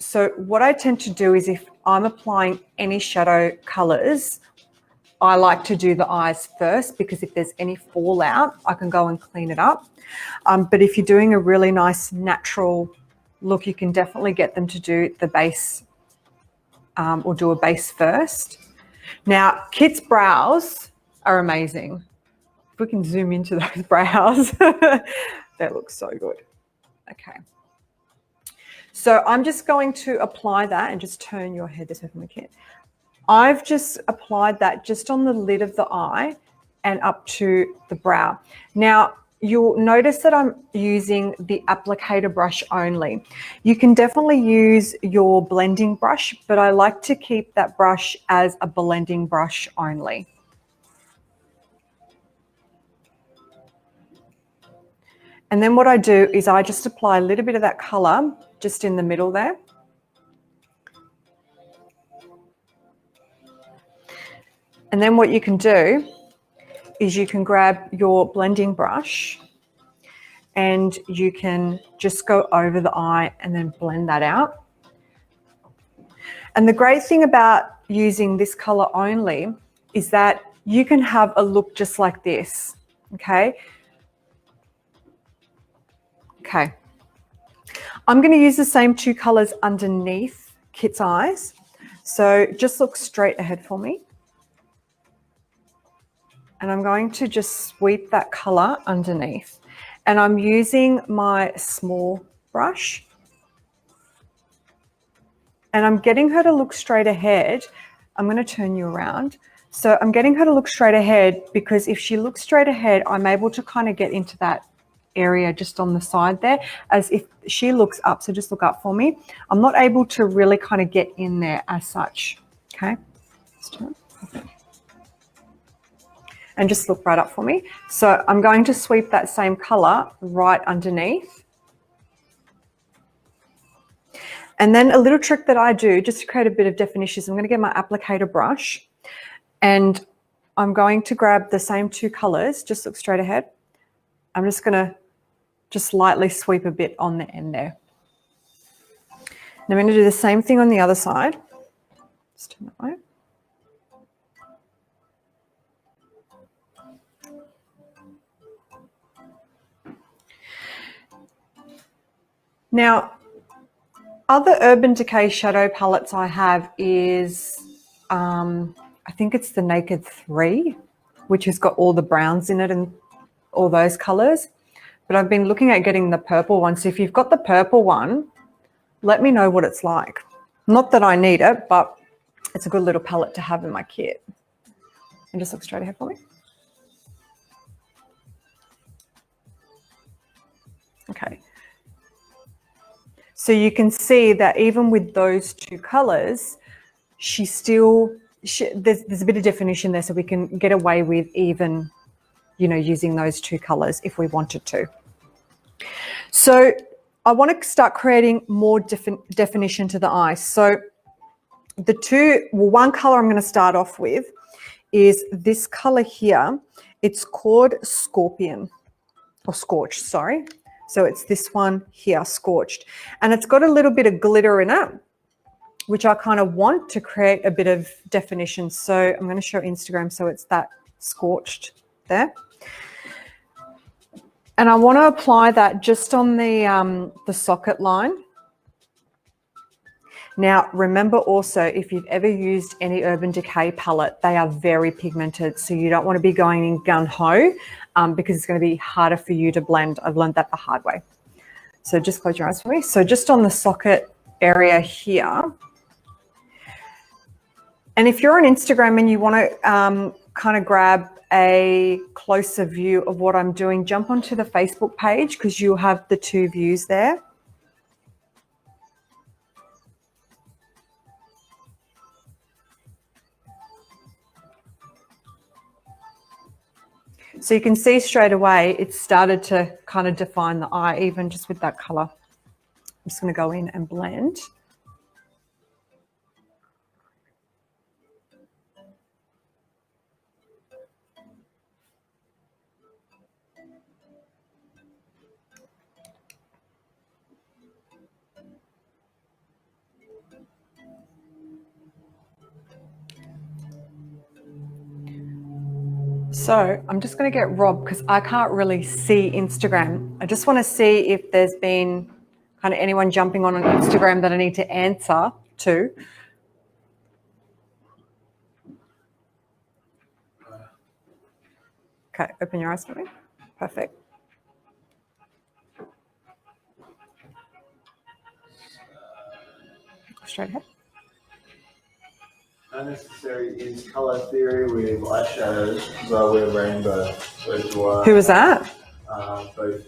So what I tend to do is if I'm applying any shadow colors, I like to do the eyes first, because if there's any fallout, I can go and clean it up. But if you're doing a really nice natural look, you can definitely get them to do the base or do a base first. Now, Kit's brows are amazing. If we can zoom into those brows, they look so good. Okay. So I'm just going to apply that and just turn your head this way for my Kit. I've just applied that just on the lid of the eye and up to the brow. Now, you'll notice that I'm using the applicator brush only. You can definitely use your blending brush, but I like to keep that brush as a blending brush only. And then what I do is I just apply a little bit of that color just in the middle there. And then what you can do is you can grab your blending brush and you can just go over the eye and then blend that out. And the great thing about using this color only is that you can have a look just like this, okay? Okay. I'm going to use the same two colors underneath Kit's eyes. So just look straight ahead for me. And I'm going to just sweep that color underneath. And I'm using my small brush. And I'm getting her to look straight ahead. I'm going to turn you around. So I'm getting her to look straight ahead, because if she looks straight ahead, I'm able to kind of get into that area just on the side there, as if she looks up. So just look up for me. I'm not able to really kind of get in there as such. Okay. And just look right up for me. So I'm going to sweep that same color right underneath. And then a little trick that I do just to create a bit of definition is I'm going to get my applicator brush and I'm going to grab the same two colors, just look straight ahead. I'm just going to just lightly sweep a bit on the end there. And I'm going to do the same thing on the other side. Just turn that way. Now, other Urban Decay shadow palettes I have is, I think it's the Naked 3, which has got all the browns in it and all those colors. But I've been looking at getting the purple one. So if you've got the purple one, let me know what it's like. Not that I need it, but it's a good little palette to have in my kit. And just look straight ahead for me. Okay. So you can see that even with those two colors, there's a bit of definition there, so we can get away with even, you know, using those two colors if we wanted to. So I want to start creating more definition to the eye. So one color I'm going to start off with is this color here. It's called Scorpion, or Scorched, sorry. So it's this one here, Scorched. And it's got a little bit of glitter in it, which I kind of want to create a bit of definition. So I'm going to show Instagram. So it's that Scorched there. And I want to apply that just on the socket line. Now, remember also, if you've ever used any Urban Decay palette, they are very pigmented. So you don't want to be going in gung-ho because it's going to be harder for you to blend. I've learned that the hard way. So just close your eyes for me. So just on the socket area here. And if you're on Instagram and you want to kind of grab a closer view of what I'm doing, jump onto the Facebook page because you'll have the two views there. So you can see straight away it started to kind of define the eye, even just with that color. I'm just going to go in and blend. So I'm just going to get Rob because I can't really see Instagram. I just want to see if there's been kind of anyone jumping on Instagram that I need to answer to. Okay, open your eyes for me. Perfect. Straight ahead. Unnecessary is colour theory with eyeshadows because I wear rainbow. Who was that? Both.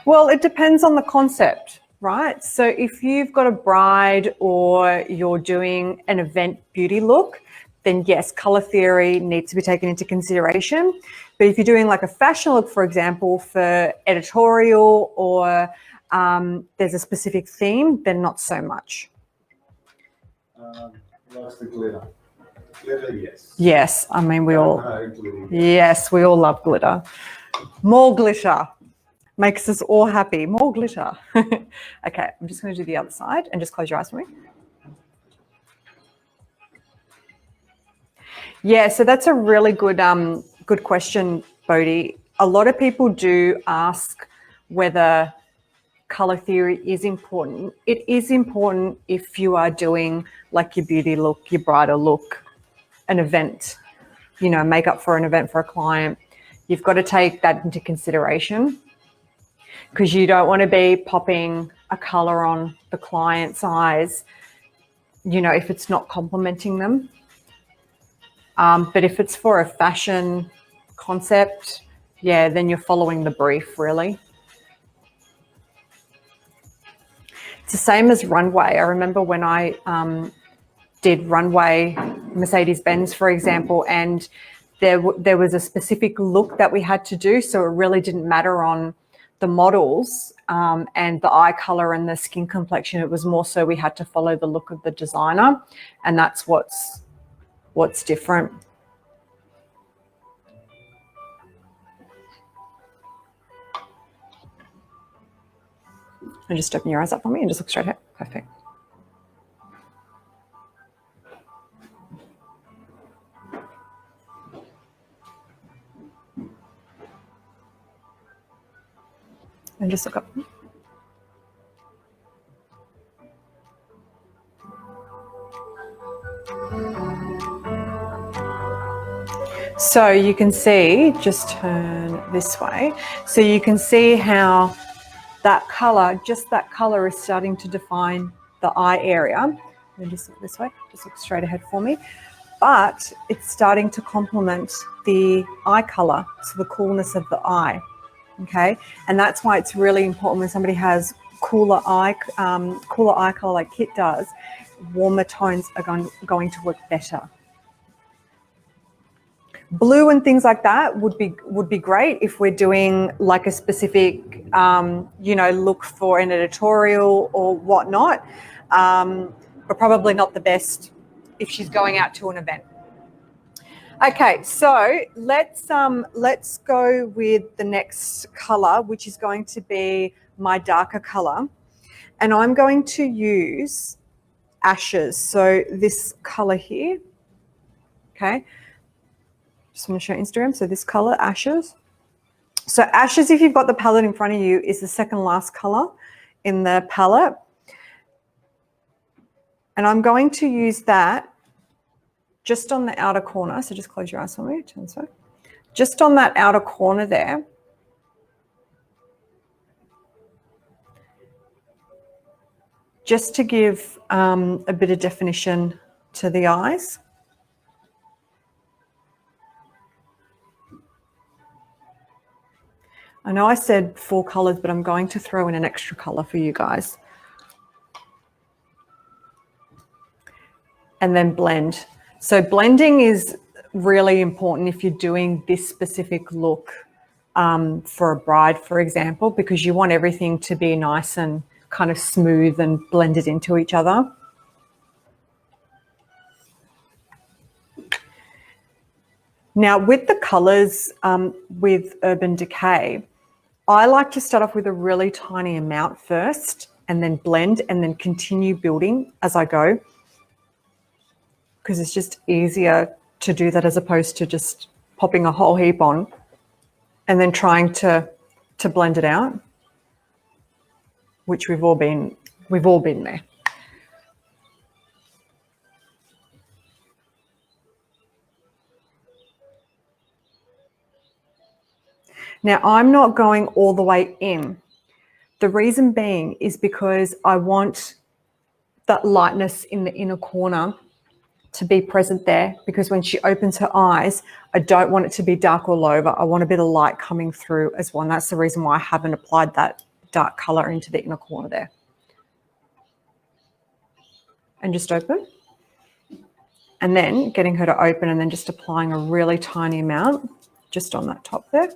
Well, it depends on the concept, right? So if you've got a bride or you're doing an event beauty look, then yes, color theory needs to be taken into consideration. But if you're doing like a fashion look, for example, for editorial or there's a specific theme, then not so much. Likes the glitter. Glitter, yes. Yes, I mean we all. Yes, we all love glitter. More glitter makes us all happy. More glitter. Okay, I'm just going to do the other side and just close your eyes for me. Yeah, so that's a really good good question, Bodhi. A lot of people do ask whether color theory is important. It is important if you are doing like your beauty look, your bridal look, an event, you know, makeup for an event for a client. You've got to take that into consideration because you don't want to be popping a color on the client's eyes, you know, if it's not complementing them. But if it's for a fashion concept, yeah, then you're following the brief, really. It's the same as runway. I remember when I did runway Mercedes-Benz, for example, and there was a specific look that we had to do, so it really didn't matter on the models and the eye color and the skin complexion. It was more so we had to follow the look of the designer, and that's what's different. And just open your eyes up for me and just look straight ahead. Perfect. And just look up. So you can see, just turn this way. So you can see how that color, just that color is starting to define the eye area. And just look this way, just look straight ahead for me. But it's starting to complement the eye color, so the coolness of the eye, okay? And that's why it's really important when somebody has cooler eye color like Kit does, warmer tones are going to work better. Blue and things like that would be great if we're doing like a specific, you know, look for an editorial or whatnot, but probably not the best if she's going out to an event. Okay, so let's go with the next color, which is going to be my darker color, and I'm going to use Ashes. So this color here, okay. Just want to show Instagram. So this color, Ashes. So Ashes, if you've got the palette in front of you, is the second last color in the palette. And I'm going to use that just on the outer corner. So just close your eyes for me. Turn this way. Just on that outer corner there. Just to give a bit of definition to the eyes. I know I said 4 colors, but I'm going to throw in an extra color for you guys. And then blend. So blending is really important if you're doing this specific look for a bride, for example, because you want everything to be nice and kind of smooth and blended into each other. Now with the colors with Urban Decay, I like to start off with a really tiny amount first and then blend and then continue building as I go, because it's just easier to do that as opposed to just popping a whole heap on and then trying to blend it out, which we've all been there. Now, I'm not going all the way in. The reason being is because I want that lightness in the inner corner to be present there, because when she opens her eyes, I don't want it to be dark all over. I want a bit of light coming through as well. And that's the reason why I haven't applied that dark color into the inner corner there. And just open. And then getting her to open and then just applying a really tiny amount just on that top there.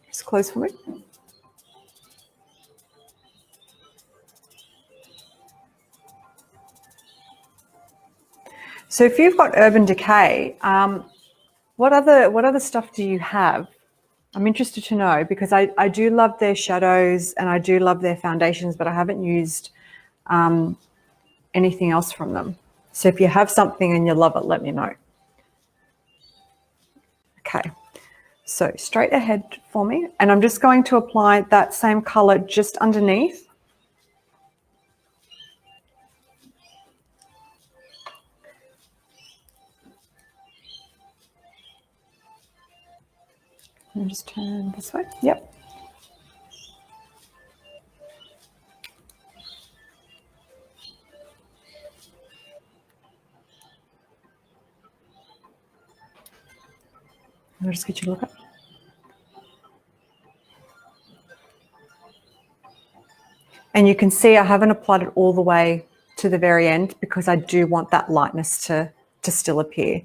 Just close for me. So if you've got Urban Decay, what other stuff do you have? I'm interested to know, because I do love their shadows and I do love their foundations, but I haven't used anything else from them. So if you have something and you love it, let me know. Okay, so straight ahead for me, and I'm just going to apply that same color just underneath. And just turn this way. Yep. I'll just get you to look up. And you can see I haven't applied it all the way to the very end because I do want that lightness to still appear.